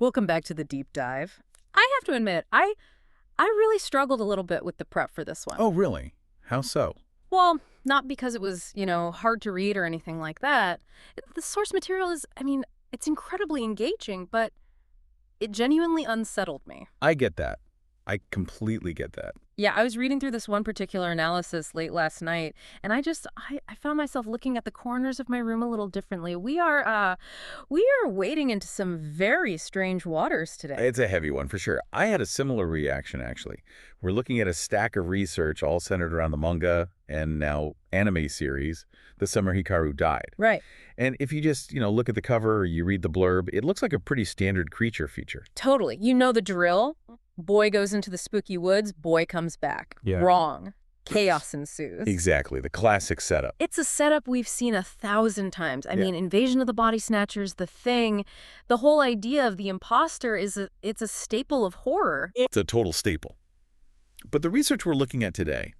Welcome back to the deep dive. I have to admit, I really struggled a little bit with the prep for this one. Oh, really? How so? Well, not because it was, hard to read or anything like that. The source material is, it's incredibly engaging, but it genuinely unsettled me. I get that. I completely get that. Yeah, I was reading through this one particular analysis late last night, and I found myself looking at the corners of my room a little differently. We are wading into some very strange waters today. It's a heavy one for sure. I had a similar reaction, actually. We're looking at a stack of research all centered around the manga and now anime series, The Summer Hikaru Died. Right. And if you just, look at the cover or you read the blurb, it looks like a pretty standard creature feature. Totally. You know the drill. Boy goes into the spooky woods, boy comes back. Yeah. Wrong. Chaos ensues. Exactly. The classic setup. It's a setup we've seen 1,000 times. I mean, Invasion of the Body Snatchers, The Thing. The whole idea of the imposter it's a staple of horror. It's a total staple. But the research we're looking at today,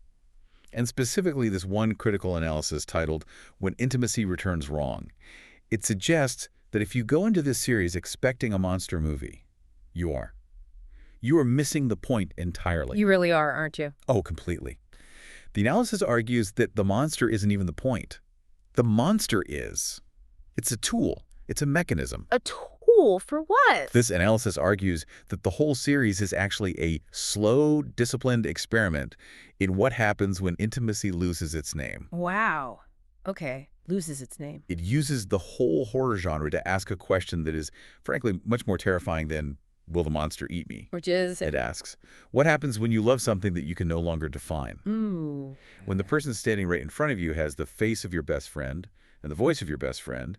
and specifically this one critical analysis titled When Intimacy Returns Wrong, it suggests that if you go into this series expecting a monster movie, you are missing the point entirely. You really are, aren't you? Oh, completely. The analysis argues that the monster isn't even the point. The monster is. It's a tool. It's a mechanism. A tool for what? This analysis argues that the whole series is actually a slow, disciplined experiment in what happens when intimacy loses its name. Wow. Okay. Loses its name. It uses the whole horror genre to ask a question that is, frankly, much more terrifying than, will the monster eat me? Which is? It asks, what happens when you love something that you can no longer define? Ooh. When the person standing right in front of you has the face of your best friend and the voice of your best friend,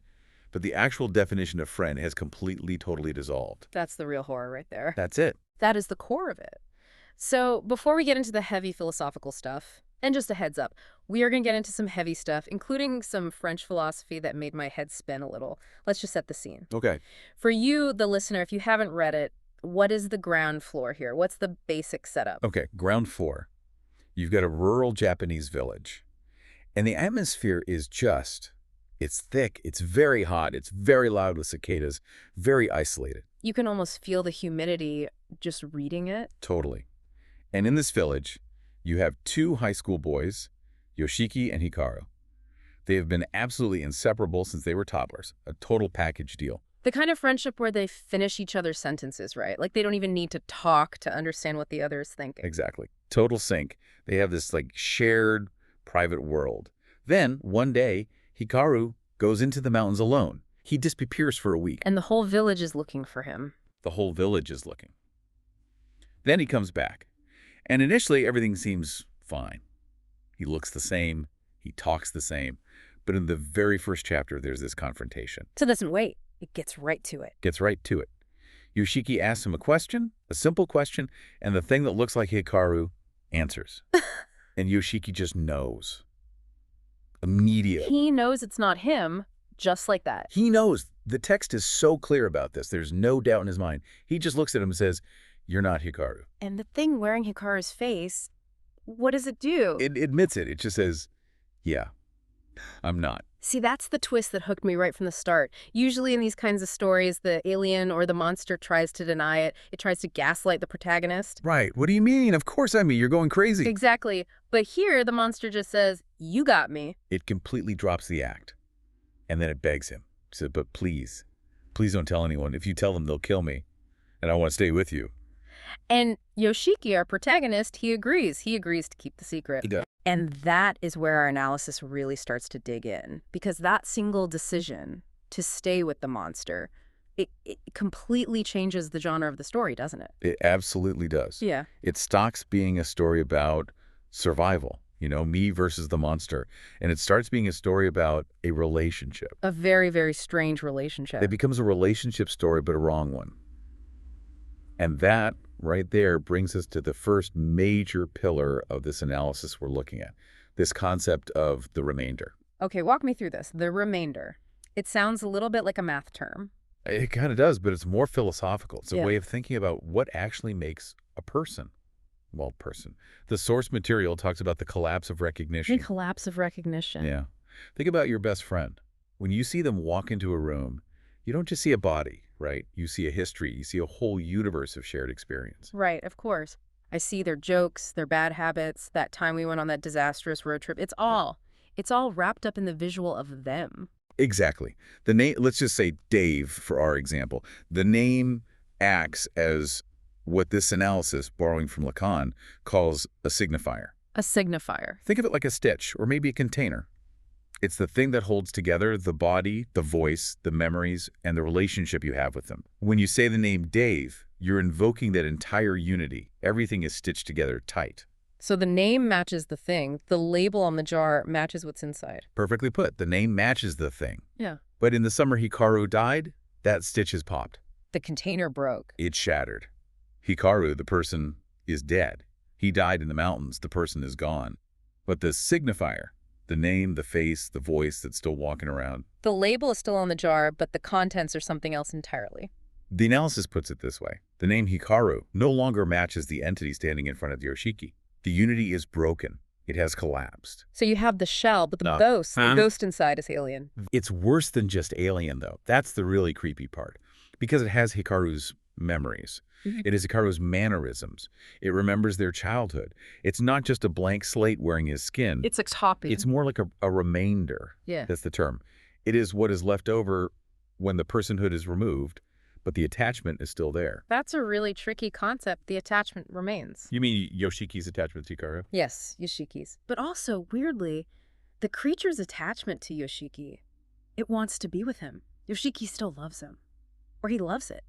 but the actual definition of friend has completely, totally dissolved. That's the real horror right there. That's it. That is the core of it. So before we get into the heavy philosophical stuff, and just a heads up, we are going to get into some heavy stuff, including some French philosophy that made my head spin a little. Let's just set the scene. Okay. For you, the listener, if you haven't read it, what is the ground floor here? What's the basic setup? Okay, ground floor. You've got a rural Japanese village. And the atmosphere is it's thick, it's very hot, it's very loud with cicadas, very isolated. You can almost feel the humidity just reading it. Totally. And in this village, you have two high school boys, Yoshiki and Hikaru. They have been absolutely inseparable since they were toddlers, a total package deal. The kind of friendship where they finish each other's sentences, right? Like they don't even need to talk to understand what the other is thinking. Exactly. Total sync. They have this shared private world. Then, one day, Hikaru goes into the mountains alone. He disappears for a week. And the whole village is looking for him. The whole village is looking. Then he comes back. And initially, everything seems fine. He looks the same. He talks the same. But in the very first chapter, there's this confrontation. So it doesn't wait. It gets right to it. Gets right to it. Yoshiki asks him a question, a simple question, and the thing that looks like Hikaru answers. And Yoshiki just knows. Immediately. He knows it's not him, just like that. He knows. The text is so clear about this. There's no doubt in his mind. He just looks at him and says, you're not Hikaru. And the thing wearing Hikaru's face, what does it do? It admits it. It just says, yeah, I'm not. See, that's the twist that hooked me right from the start. Usually in these kinds of stories, the alien or the monster tries to deny it. It tries to gaslight the protagonist. Right. What do you mean? Of course I mean. You're going crazy. Exactly. But here, the monster just says, you got me. It completely drops the act. And then it begs him. He said, but please don't tell anyone. If you tell them, they'll kill me. And I want to stay with you. And Yoshiki, our protagonist, he agrees. He agrees to keep the secret. He does. And that is where our analysis really starts to dig in. Because that single decision to stay with the monster, it completely changes the genre of the story, doesn't it? It absolutely does. Yeah. It stops being a story about survival, me versus the monster. And it starts being a story about a relationship. A very, very strange relationship. It becomes a relationship story, but a wrong one. And that right there brings us to the first major pillar of this analysis we're looking at, this concept of the remainder. Okay, walk me through this. The remainder. It sounds a little bit like a math term. It kind of does, but it's more philosophical. It's a Yeah. way of thinking about what actually makes a person. Well, person. The source material talks about the collapse of recognition. The collapse of recognition. Yeah. Think about your best friend. When you see them walk into a room, you don't just see a body, right? You see a history. You see a whole universe of shared experience. Right, of course. I see their jokes, their bad habits, that time we went on that disastrous road trip. It's all wrapped up in the visual of them. Exactly. The name, let's just say Dave, for our example. The name acts as what this analysis, borrowing from Lacan, calls a signifier. A signifier. Think of it like a stitch or maybe a container. It's the thing that holds together the body, the voice, the memories, and the relationship you have with them. When you say the name Dave, you're invoking that entire unity. Everything is stitched together tight. So the name matches the thing. The label on the jar matches what's inside. Perfectly put. The name matches the thing. Yeah. But in the Summer Hikaru Died, that stitch is popped. The container broke. It's shattered. Hikaru, the person, is dead. He died in the mountains. The person is gone. But the signifier, the name, the face, the voice that's still walking around. The label is still on the jar, but the contents are something else entirely. The analysis puts it this way. The name Hikaru no longer matches the entity standing in front of the Yoshiki. The unity is broken. It has collapsed. So you have the shell, but the No. ghost, Huh? the ghost inside is alien. It's worse than just alien, though. That's the really creepy part. Because it has Hikaru's memories. It is Hikaru's mannerisms. It remembers their childhood. It's not just a blank slate wearing his skin. It's a copy. It's more like a remainder. Yeah. That's the term. It is what is left over when the personhood is removed, but the attachment is still there. That's a really tricky concept. The attachment remains. You mean Yoshiki's attachment to Hikaru? Yes, Yoshiki's. But also, weirdly, the creature's attachment to Yoshiki, it wants to be with him. Yoshiki still loves him. Or he loves it.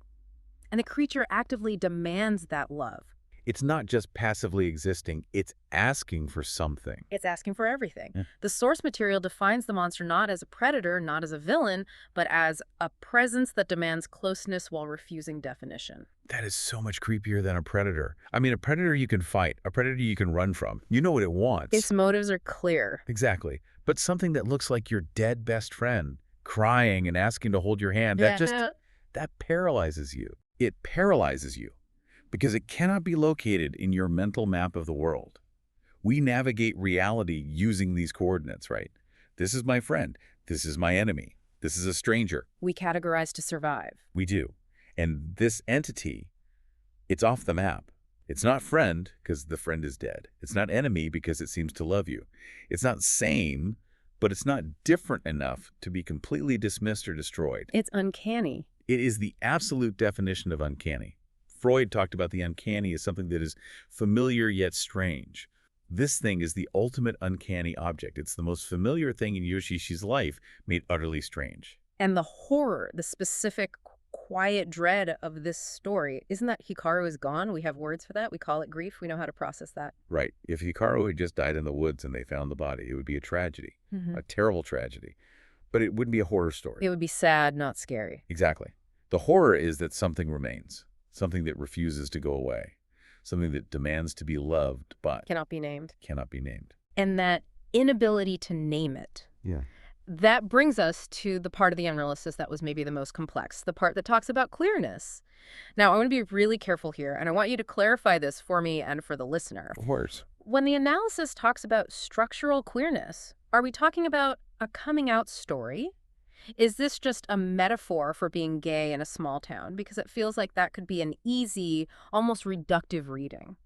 And the creature actively demands that love. It's not just passively existing, it's asking for something. It's asking for everything. Yeah. The source material defines the monster not as a predator, not as a villain, but as a presence that demands closeness while refusing definition. That is so much creepier than a predator. I mean, a predator you can fight, a predator you can run from. You know what it wants. Its motives are clear. Exactly. But something that looks like your dead best friend, crying and asking to hold your hand, that paralyzes you. It paralyzes you because it cannot be located in your mental map of the world. We navigate reality using these coordinates, right? This is my friend. This is my enemy. This is a stranger. We categorize to survive. We do. And this entity, it's off the map. It's not friend because the friend is dead. It's not enemy because it seems to love you. It's not same, but it's not different enough to be completely dismissed or destroyed. It's uncanny. It is the absolute definition of uncanny. Freud talked about the uncanny as something that is familiar yet strange. This thing is the ultimate uncanny object. It's the most familiar thing in Yoshi's life made utterly strange. And the horror, the specific quiet dread of this story, isn't that Hikaru is gone? We have words for that. We call it grief. We know how to process that. Right. If Hikaru had just died in the woods and they found the body, it would be a tragedy, a terrible tragedy. But it wouldn't be a horror story. It would be sad, not scary. Exactly. The horror is that something remains, something that refuses to go away, something that demands to be loved but Cannot be named. cannot be named. And that inability to name it. Yeah. That brings us to the part of the analysis that was maybe the most complex, the part that talks about queerness. Now, I want to be really careful here, and I want you to clarify this for me and for the listener. Of course. When the analysis talks about structural queerness, are we talking about a coming out story? Is this just a metaphor for being gay in a small town? Because it feels like that could be an easy, almost reductive reading.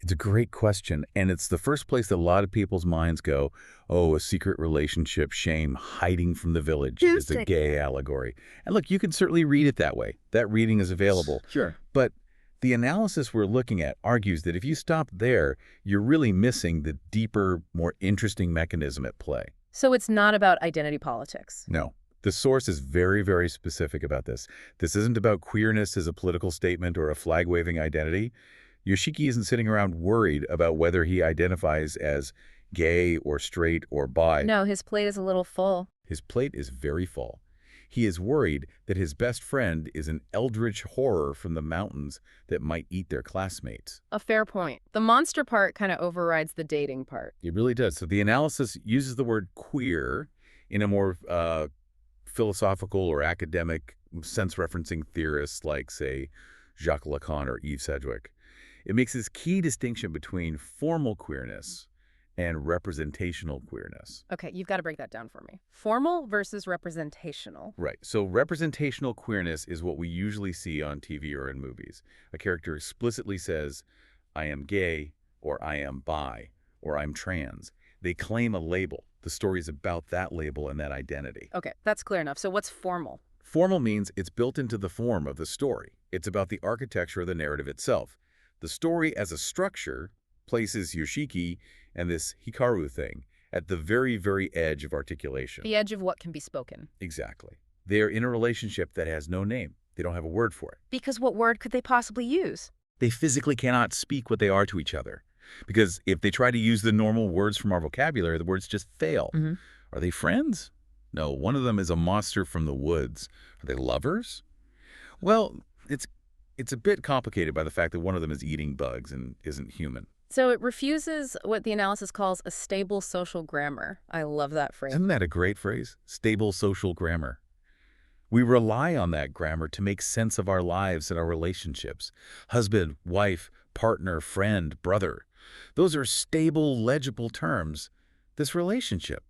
It's a great question, and it's the first place that a lot of people's minds go, oh, a secret relationship, shame, hiding from the village is a gay allegory. And look, you can certainly read it that way. That reading is available. Sure. But the analysis we're looking at argues that if you stop there, you're really missing the deeper, more interesting mechanism at play. So it's not about identity politics. No. The source is very, very specific about this. This isn't about queerness as a political statement or a flag-waving identity. Yoshiki isn't sitting around worried about whether he identifies as gay or straight or bi. No, his plate is a little full. His plate is very full. He is worried that his best friend is an eldritch horror from the mountains that might eat their classmates. A fair point. The monster part kind of overrides the dating part. It really does. So the analysis uses the word queer in a more philosophical or academic sense-referencing theorists like, say, Jacques Lacan or Yves Sedgwick. It makes this key distinction between formal queerness and representational queerness. Okay, you've got to break that down for me. Formal versus representational. Right. So representational queerness is what we usually see on TV or in movies. A character explicitly says, I am gay, or I am bi, or I'm trans. They claim a label. The story is about that label and that identity. Okay, that's clear enough. So what's formal? Formal means it's built into the form of the story. It's about the architecture of the narrative itself. The story as a structure places Yoshiki and this Hikaru thing at the very, very edge of articulation. The edge of what can be spoken. Exactly. They are in a relationship that has no name. They don't have a word for it. Because what word could they possibly use? They physically cannot speak what they are to each other. Because if they try to use the normal words from our vocabulary, the words just fail. Are they friends? No, one of them is a monster from the woods. Are they lovers? Well, it's a bit complicated by the fact that one of them is eating bugs and isn't human. So it refuses what the analysis calls a stable social grammar. I love that phrase. Isn't that a great phrase? Stable social grammar. We rely on that grammar to make sense of our lives and our relationships. Husband, wife, partner, friend, brother. Those are stable, legible terms. This relationship,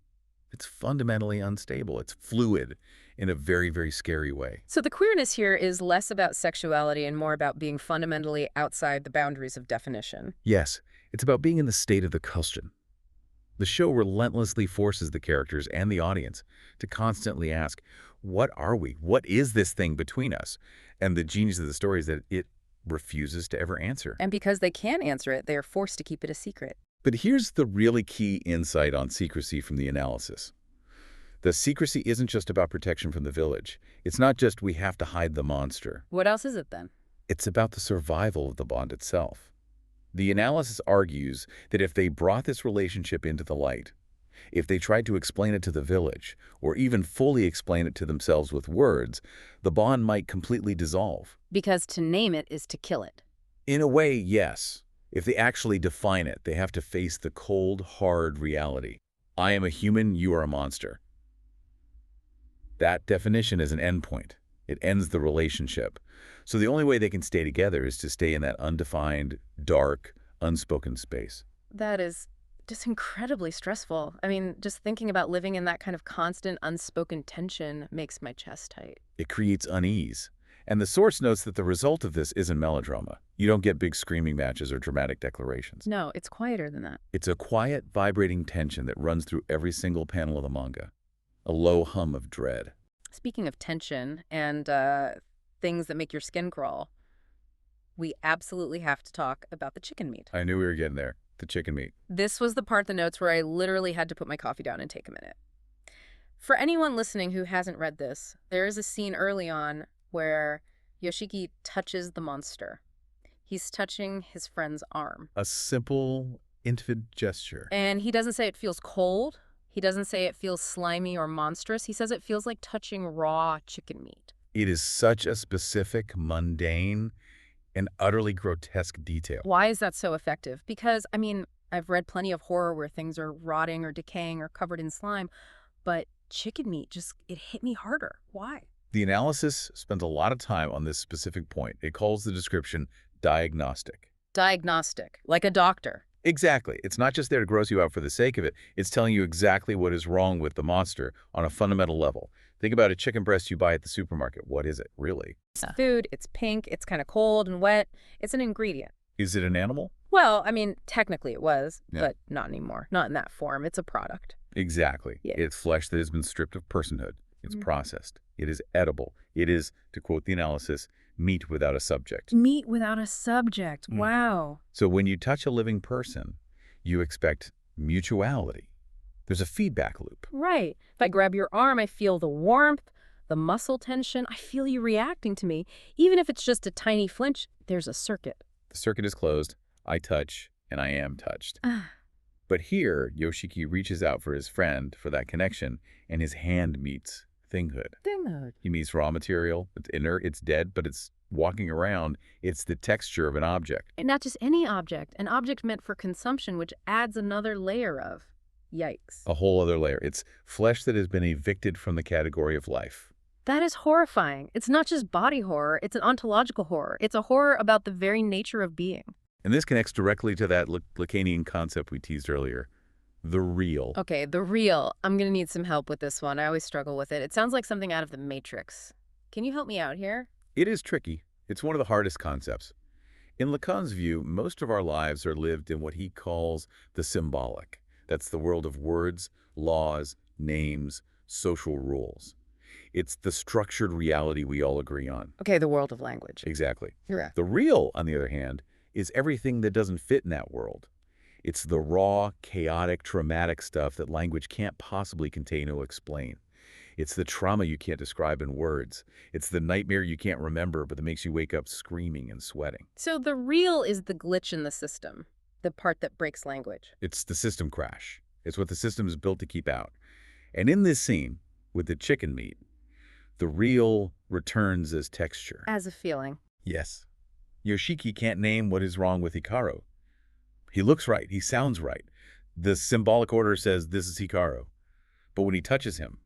it's fundamentally unstable. It's fluid in a very, very scary way. So the queerness here is less about sexuality and more about being fundamentally outside the boundaries of definition. Yes, it's about being in the state of the question. The show relentlessly forces the characters and the audience to constantly ask, what are we? What is this thing between us? And the genius of the story is that it refuses to ever answer. And because they can't answer it, they are forced to keep it a secret. But here's the really key insight on secrecy from the analysis. The secrecy isn't just about protection from the village. It's not just we have to hide the monster. What else is it then? It's about the survival of the bond itself. The analysis argues that if they brought this relationship into the light, if they tried to explain it to the village, or even fully explain it to themselves with words, the bond might completely dissolve. Because to name it is to kill it. In a way, yes. If they actually define it, they have to face the cold, hard reality. I am a human, you are a monster. That definition is an endpoint. It ends the relationship. So the only way they can stay together is to stay in that undefined, dark, unspoken space. That is just incredibly stressful. I mean, just thinking about living in that kind of constant, unspoken tension makes my chest tight. It creates unease. And the source notes that the result of this isn't melodrama. You don't get big screaming matches or dramatic declarations. No, it's quieter than that. It's a quiet, vibrating tension that runs through every single panel of the manga. A low hum of dread. Speaking of tension and things that make your skin crawl, we absolutely have to talk about the chicken meat. I knew we were getting there. The chicken meat. This was the part of the notes where I literally had to put my coffee down and take a minute. For anyone listening who hasn't read this, there is a scene early on where Yoshiki touches the monster. He's touching his friend's arm. A simple, intimate gesture. And he doesn't say it feels cold. He doesn't say it feels slimy or monstrous. He says it feels like touching raw chicken meat. It is such a specific, mundane, and utterly grotesque detail. Why is that so effective? Because, I mean, I've read plenty of horror where things are rotting or decaying or covered in slime, but chicken meat just, it hit me harder. Why? The analysis spends a lot of time on this specific point. It calls the description diagnostic. Diagnostic, like a doctor. Exactly. It's not just there to gross you out for the sake of it. It's telling you exactly what is wrong with the monster on a fundamental level. Think about a chicken breast you buy at the supermarket. What is it, really? It's food, it's pink, it's kind of cold and wet. It's an ingredient. Is it an animal? Well, I mean, technically it was, Yeah. but not anymore. Not in that form. It's a product. Exactly. Yeah. It's flesh that has been stripped of personhood. It's processed. It is edible. It is, to quote the analysis, meat without a subject. Meat without a subject. Wow. So when you touch a living person, you expect mutuality. There's a feedback loop. Right. If I grab your arm, I feel the warmth, the muscle tension. I feel you reacting to me. Even if it's just a tiny flinch, there's a circuit. The circuit is closed. I touch, and I am touched. But here, Yoshiki reaches out for his friend for that connection, and his hand meets thinghood. Thinghood. He meets raw material. It's inert, it's dead, but it's walking around. It's the texture of an object. And not just any object, an object meant for consumption, which adds another layer of yikes. A whole other layer. It's flesh that has been evicted from the category of life. That is horrifying. It's not just body horror, it's an ontological horror. It's a horror about the very nature of being. And this connects directly to that Lacanian concept we teased earlier, The real. Okay, the real. I'm gonna need some help with this one. I always struggle with it. It sounds like something out of the Matrix. Can you help me out here? It is tricky. It's one of the hardest concepts. In Lacan's view, most of our lives are lived in what he calls the symbolic. That's the world of words, laws, names, social rules. It's the structured reality we all agree on. Okay, the world of language. Exactly. Yeah. The real, on the other hand, is everything that doesn't fit in that world. It's the raw, chaotic, traumatic stuff that language can't possibly contain or explain. It's the trauma you can't describe in words. It's the nightmare you can't remember, but that makes you wake up screaming and sweating. So the real is the glitch in the system, the part that breaks language. It's the system crash. It's what the system is built to keep out. And in this scene, with the chicken meat, the real returns as texture. As a feeling. Yes. Yoshiki can't name what is wrong with Hikaru. He looks right. He sounds right. The symbolic order says this is Hikaru. But when he touches him,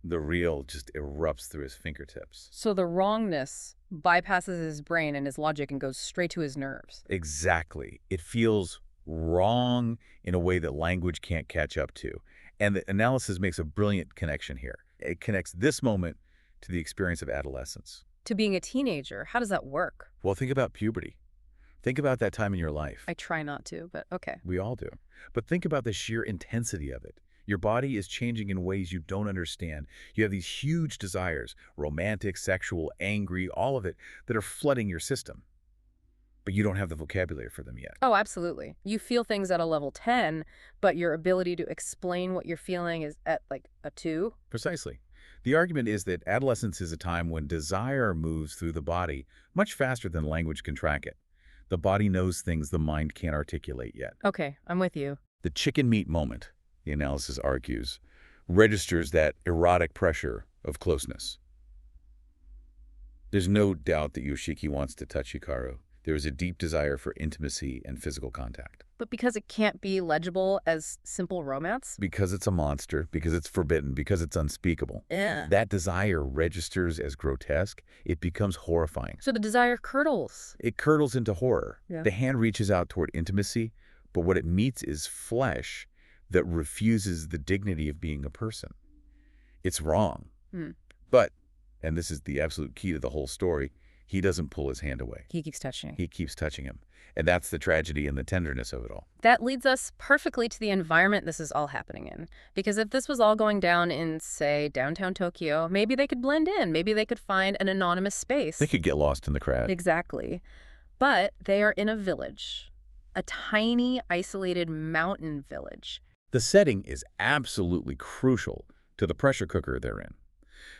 the real just erupts through his fingertips. So the wrongness bypasses his brain and his logic and goes straight to his nerves. Exactly. It feels wrong in a way that language can't catch up to. And the analysis makes a brilliant connection here. It connects this moment to the experience of adolescence. To being a teenager, how does that work? Well, think about puberty. Think about that time in your life. I try not to, but okay. We all do. But think about the sheer intensity of it. Your body is changing in ways you don't understand. You have these huge desires, romantic, sexual, angry, all of it, that are flooding your system. But you don't have the vocabulary for them yet. Oh, absolutely. You feel things at a level 10, but your ability to explain what you're feeling is at like a 2. Precisely. The argument is that adolescence is a time when desire moves through the body much faster than language can track it. The body knows things the mind can't articulate yet. Okay, I'm with you. The chicken meat moment, the analysis argues, registers that erotic pressure of closeness. There's no doubt that Yoshiki wants to touch Hikaru. There is a deep desire for intimacy and physical contact. But because it can't be legible as simple romance? Because it's a monster, because it's forbidden, because it's unspeakable. Yeah. That desire registers as grotesque. It becomes horrifying. So the desire curdles. It curdles into horror. Yeah. The hand reaches out toward intimacy, but what it meets is flesh that refuses the dignity of being a person. It's wrong. But, and this is the absolute key to the whole story, he doesn't pull his hand away. He keeps touching. He keeps touching him. And that's the tragedy and the tenderness of it all. That leads us perfectly to the environment this is all happening in. Because if this was all going down in, say, downtown Tokyo, maybe they could blend in. Maybe they could find an anonymous space. They could get lost in the crowd. Exactly. But they are in a village. A tiny, isolated mountain village. The setting is absolutely crucial to the pressure cooker they're in.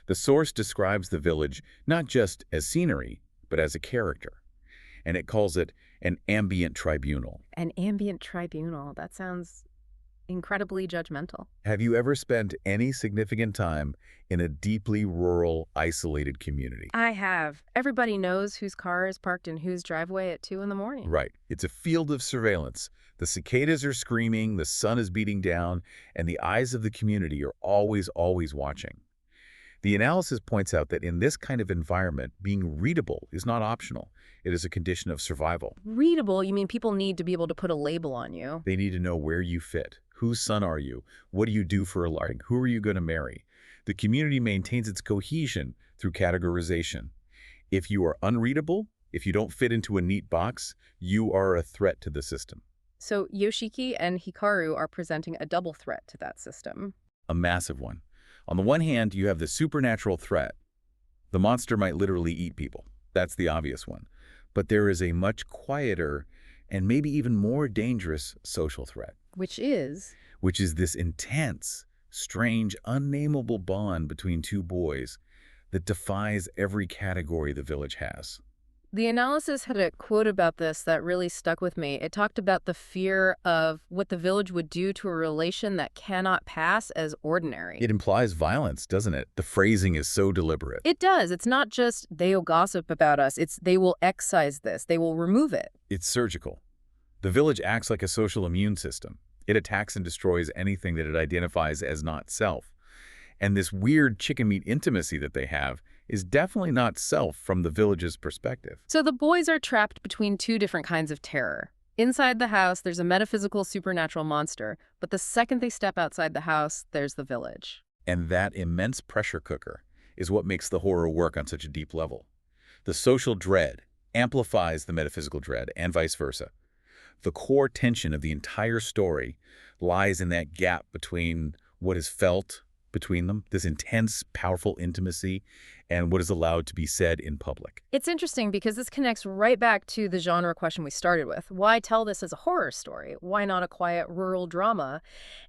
The source describes the village not just as scenery, but as a character. And it calls it an ambient tribunal. An ambient tribunal. That sounds incredibly judgmental. Have you ever spent any significant time in a deeply rural, isolated community? I have. Everybody knows whose car is parked in whose driveway at 2 in the morning. Right. It's a field of surveillance. The cicadas are screaming, the sun is beating down, and the eyes of the community are always watching. The analysis points out that in this kind of environment, being readable is not optional. It is a condition of survival. Readable? You mean people need to be able to put a label on you? They need to know where you fit. Whose son are you? What do you do for a living? Who are you going to marry? The community maintains its cohesion through categorization. If you are unreadable, if you don't fit into a neat box, you are a threat to the system. So Yoshiki and Hikaru are presenting a double threat to that system. A massive one. On the one hand, you have the supernatural threat. The monster might literally eat people. That's the obvious one. But there is a much quieter and maybe even more dangerous social threat. Which is? Which is this intense, strange, unnameable bond between two boys that defies every category the village has. The analysis had a quote about this that really stuck with me. It talked about the fear of what the village would do to a relation that cannot pass as ordinary. It implies violence, doesn't it? The phrasing is so deliberate. It does. It's not just they'll gossip about us. It's they will excise this. They will remove it. It's surgical. The village acts like a social immune system. It attacks and destroys anything that it identifies as not self. And this weird chicken meat intimacy that they have is definitely not self from the village's perspective. So the boys are trapped between two different kinds of terror. Inside the house, there's a metaphysical supernatural monster, but the second they step outside the house, there's the village. And that immense pressure cooker is what makes the horror work on such a deep level. The social dread amplifies the metaphysical dread, and vice versa. The core tension of the entire story lies in that gap between what is felt between them, this intense, powerful intimacy, and what is allowed to be said in public. It's interesting because this connects right back to the genre question we started with. Why tell this as a horror story? Why not a quiet rural drama?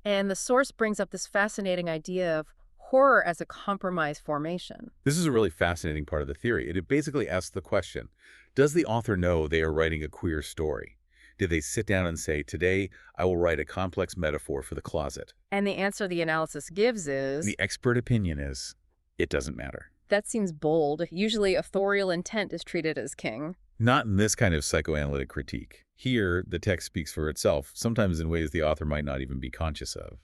And the source brings up this fascinating idea of horror as a compromise formation. This is a really fascinating part of the theory. It basically asks the question, does the author know they are writing a queer story? Did they sit down and say, today I will write a complex metaphor for the closet? And the answer the analysis gives is... The expert opinion is, it doesn't matter. That seems bold. Usually authorial intent is treated as king. Not in this kind of psychoanalytic critique. Here, the text speaks for itself, sometimes in ways the author might not even be conscious of.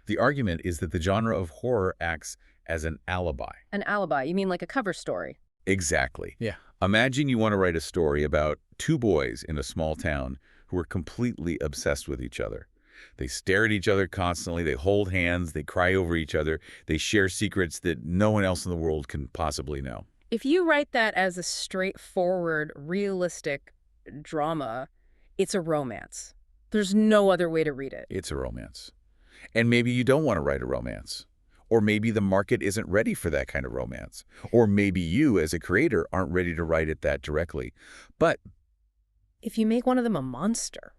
The argument is that the genre of horror acts as an alibi. An alibi? You mean like a cover story? Exactly. Yeah. Imagine you want to write a story about two boys in a small town who are completely obsessed with each other. They stare at each other constantly, they hold hands, they cry over each other, they share secrets that no one else in the world can possibly know. If you write that as a straightforward, realistic drama, it's a romance. There's no other way to read it. It's a romance. And maybe you don't want to write a romance. Or maybe the market isn't ready for that kind of romance. Or maybe you, as a creator, aren't ready to write it that directly. But if you make one of them a monster...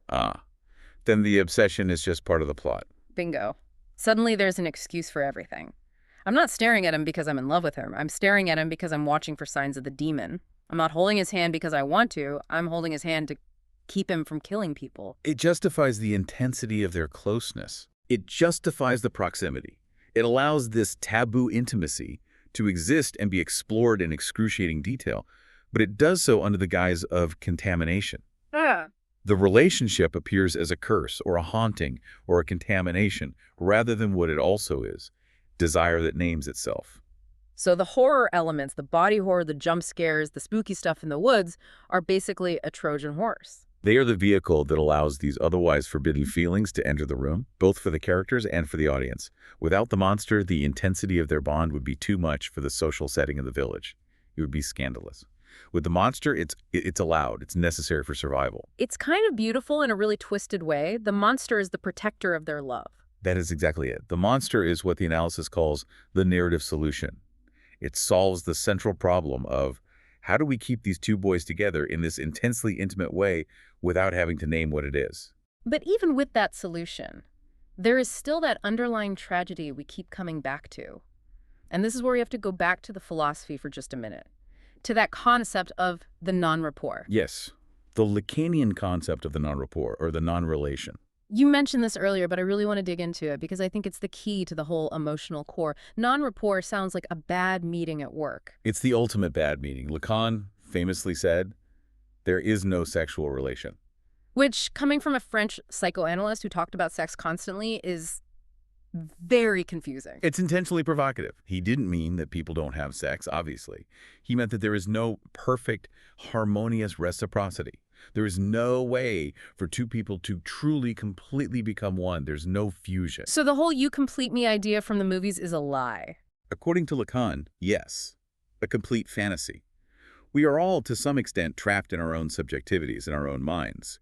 then the obsession is just part of the plot. Bingo. Suddenly there's an excuse for everything. I'm not staring at him because I'm in love with him. I'm staring at him because I'm watching for signs of the demon. I'm not holding his hand because I want to. I'm holding his hand to keep him from killing people. It justifies the intensity of their closeness. It justifies the proximity. It allows this taboo intimacy to exist and be explored in excruciating detail, but it does so under the guise of contamination. The relationship appears as a curse or a haunting or a contamination rather than what it also is, desire that names itself. So the horror elements, the body horror, the jump scares, the spooky stuff in the woods, are basically a Trojan horse. They are the vehicle that allows these otherwise forbidden feelings to enter the room, both for the characters and for the audience. Without the monster, the intensity of their bond would be too much for the social setting of the village. It would be scandalous. With the monster, it's allowed. It's necessary for survival. It's kind of beautiful in a really twisted way. The monster is the protector of their love. That is exactly it. The monster is what the analysis calls the narrative solution. It solves the central problem of how do we keep these two boys together in this intensely intimate way without having to name what it is. But even with that solution, there is still that underlying tragedy we keep coming back to. And this is where we have to go back to the philosophy for just a minute, to that concept of the non-rapport. Yes, the Lacanian concept of the non-rapport, or the non-relation. You mentioned this earlier, but I really want to dig into it because I think it's the key to the whole emotional core. Non-rapport sounds like a bad meeting at work. It's the ultimate bad meeting. Lacan famously said, there is no sexual relation. Which, coming from a French psychoanalyst who talked about sex constantly, is very confusing. It's intentionally provocative. He didn't mean that people don't have sex, obviously. He meant that there is no perfect, harmonious reciprocity. There is no way for two people to truly, completely become one. There's no fusion. So the whole you complete me idea from the movies is a lie. According to Lacan, yes, a complete fantasy. We are all, to some extent, trapped in our own subjectivities, in our own minds.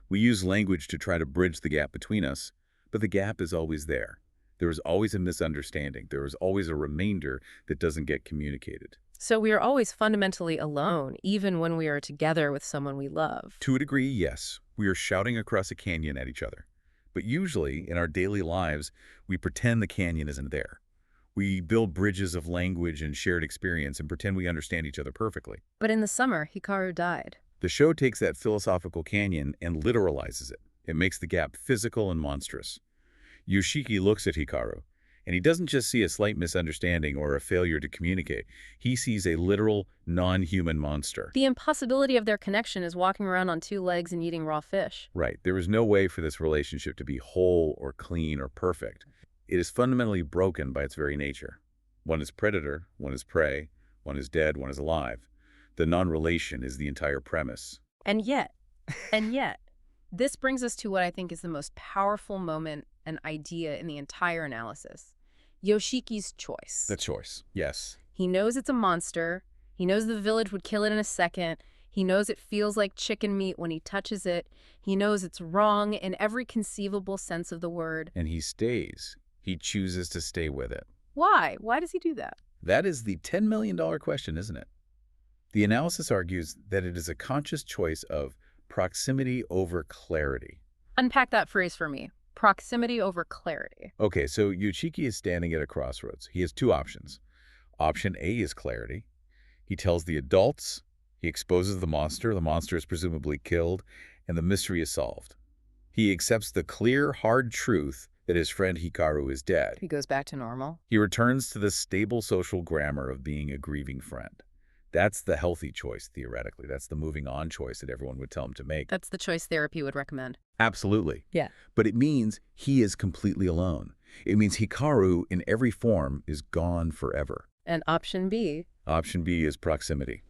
We use language to try to bridge the gap between us, but the gap is always there. There is always a misunderstanding. There is always a remainder that doesn't get communicated. So we are always fundamentally alone, even when we are together with someone we love. To a degree, yes. We are shouting across a canyon at each other. But usually, in our daily lives, we pretend the canyon isn't there. We build bridges of language and shared experience and pretend we understand each other perfectly. But in the summer, Hikaru died. The show takes that philosophical canyon and literalizes it. It makes the gap physical and monstrous. Yoshiki looks at Hikaru, and he doesn't just see a slight misunderstanding or a failure to communicate. He sees a literal, non-human monster. The impossibility of their connection is walking around on two legs and eating raw fish. Right. There is no way for this relationship to be whole or clean or perfect. It is fundamentally broken by its very nature. One is predator, one is prey, one is dead, one is alive. The non-relation is the entire premise. And yet, This brings us to what I think is the most powerful moment and idea in the entire analysis. Yoshiki's choice. The choice. Yes. He knows it's a monster. He knows the village would kill it in a second. He knows it feels like chicken meat when he touches it. He knows it's wrong in every conceivable sense of the word. And he stays. He chooses to stay with it. Why? Why does he do that? That is the $10 million question, isn't it? The analysis argues that it is a conscious choice of proximity over clarity. Unpack that phrase for me. Proximity over clarity. Okay, so Yoshiki is standing at a crossroads. He has two options. Option A is clarity. He tells the adults, he exposes the monster is presumably killed, and the mystery is solved. He accepts the clear, hard truth that his friend Hikaru is dead. He goes back to normal. He returns to the stable social grammar of being a grieving friend. That's the healthy choice, theoretically. That's the moving on choice that everyone would tell him to make. That's the choice therapy would recommend. Absolutely. Yeah. But it means he is completely alone. It means Hikaru, in every form, is gone forever. And option B? Option B is proximity.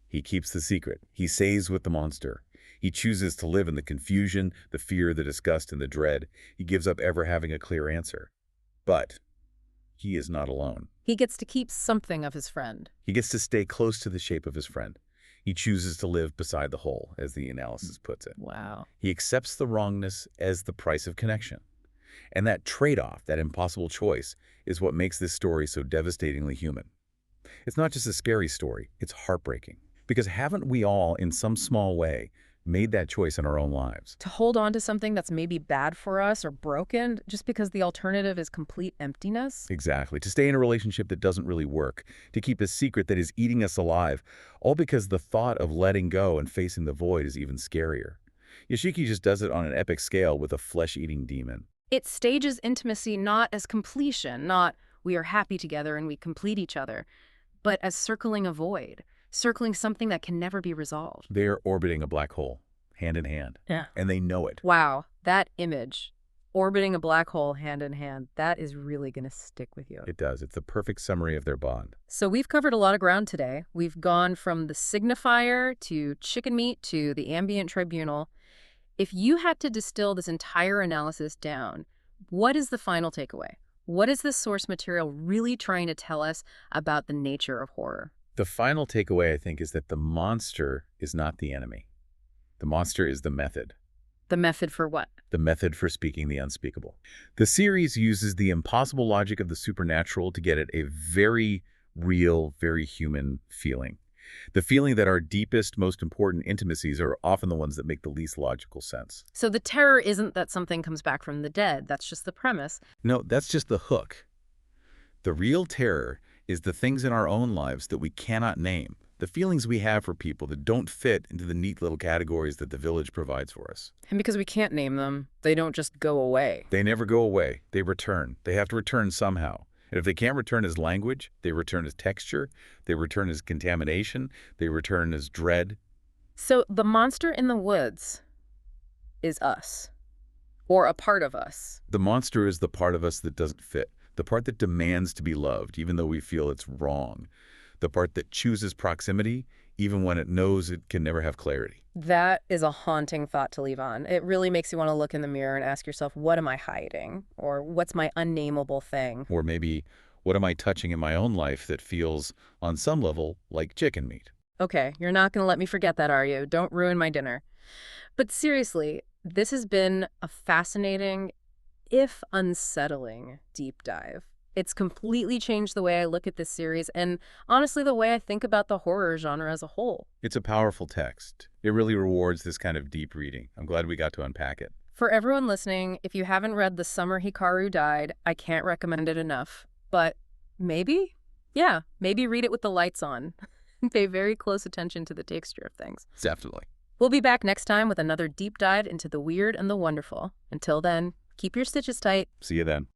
He keeps the secret. He stays with the monster. He chooses to live in the confusion, the fear, the disgust, and the dread. He gives up ever having a clear answer. But he is not alone. He gets to keep something of his friend. He gets to stay close to the shape of his friend. He chooses to live beside the whole, as the analysis puts it. Wow. He accepts the wrongness as the price of connection. And that trade-off, that impossible choice, is what makes this story so devastatingly human. It's not just a scary story, it's heartbreaking. Because haven't we all, in some small way, made that choice in our own lives? To hold on to something that's maybe bad for us or broken just because the alternative is complete emptiness? Exactly. To stay in a relationship that doesn't really work. To keep a secret that is eating us alive. All because the thought of letting go and facing the void is even scarier. Yoshiki just does it on an epic scale with a flesh-eating demon. It stages intimacy not as completion, not we are happy together and we complete each other, but as circling a void, circling something that can never be resolved. They are orbiting a black hole, hand in hand. Yeah. And they know it. Wow, that image, orbiting a black hole hand in hand, that is really going to stick with you. It does. It's the perfect summary of their bond. So we've covered a lot of ground today. We've gone from the signifier to chicken meat to the ambient tribunal. If you had to distill this entire analysis down, what is the final takeaway? What is this source material really trying to tell us about the nature of horror? The final takeaway, I think, is that the monster is not the enemy. The monster is the method. The method for what? The method for speaking the unspeakable. The series uses the impossible logic of the supernatural to get at a very real, very human feeling. The feeling that our deepest, most important intimacies are often the ones that make the least logical sense. So the terror isn't that something comes back from the dead. That's just the premise. No, that's just the hook. The real terror is the things in our own lives that we cannot name, the feelings we have for people that don't fit into the neat little categories that the village provides for us. And because we can't name them, they don't just go away. They never go away. They return. They have to return somehow. And if they can't return as language, they return as texture, they return as contamination, they return as dread. So the monster in the woods is us, or a part of us. The monster is the part of us that doesn't fit, the part that demands to be loved, even though we feel it's wrong, the part that chooses proximity, even when it knows it can never have clarity. That is a haunting thought to leave on. It really makes you want to look in the mirror and ask yourself, what am I hiding? Or what's my unnameable thing? Or maybe, what am I touching in my own life that feels, on some level, like chicken meat? Okay, you're not going to let me forget that, are you? Don't ruin my dinner. But seriously, this has been a fascinating, if unsettling, deep dive. It's completely changed the way I look at this series and, honestly, the way I think about the horror genre as a whole. It's a powerful text. It really rewards this kind of deep reading. I'm glad we got to unpack it. For everyone listening, if you haven't read The Summer Hikaru Died, I can't recommend it enough. But maybe? Yeah, maybe read it with the lights on. Pay very close attention to the texture of things. Definitely. We'll be back next time with another deep dive into the weird and the wonderful. Until then, keep your stitches tight. See you then.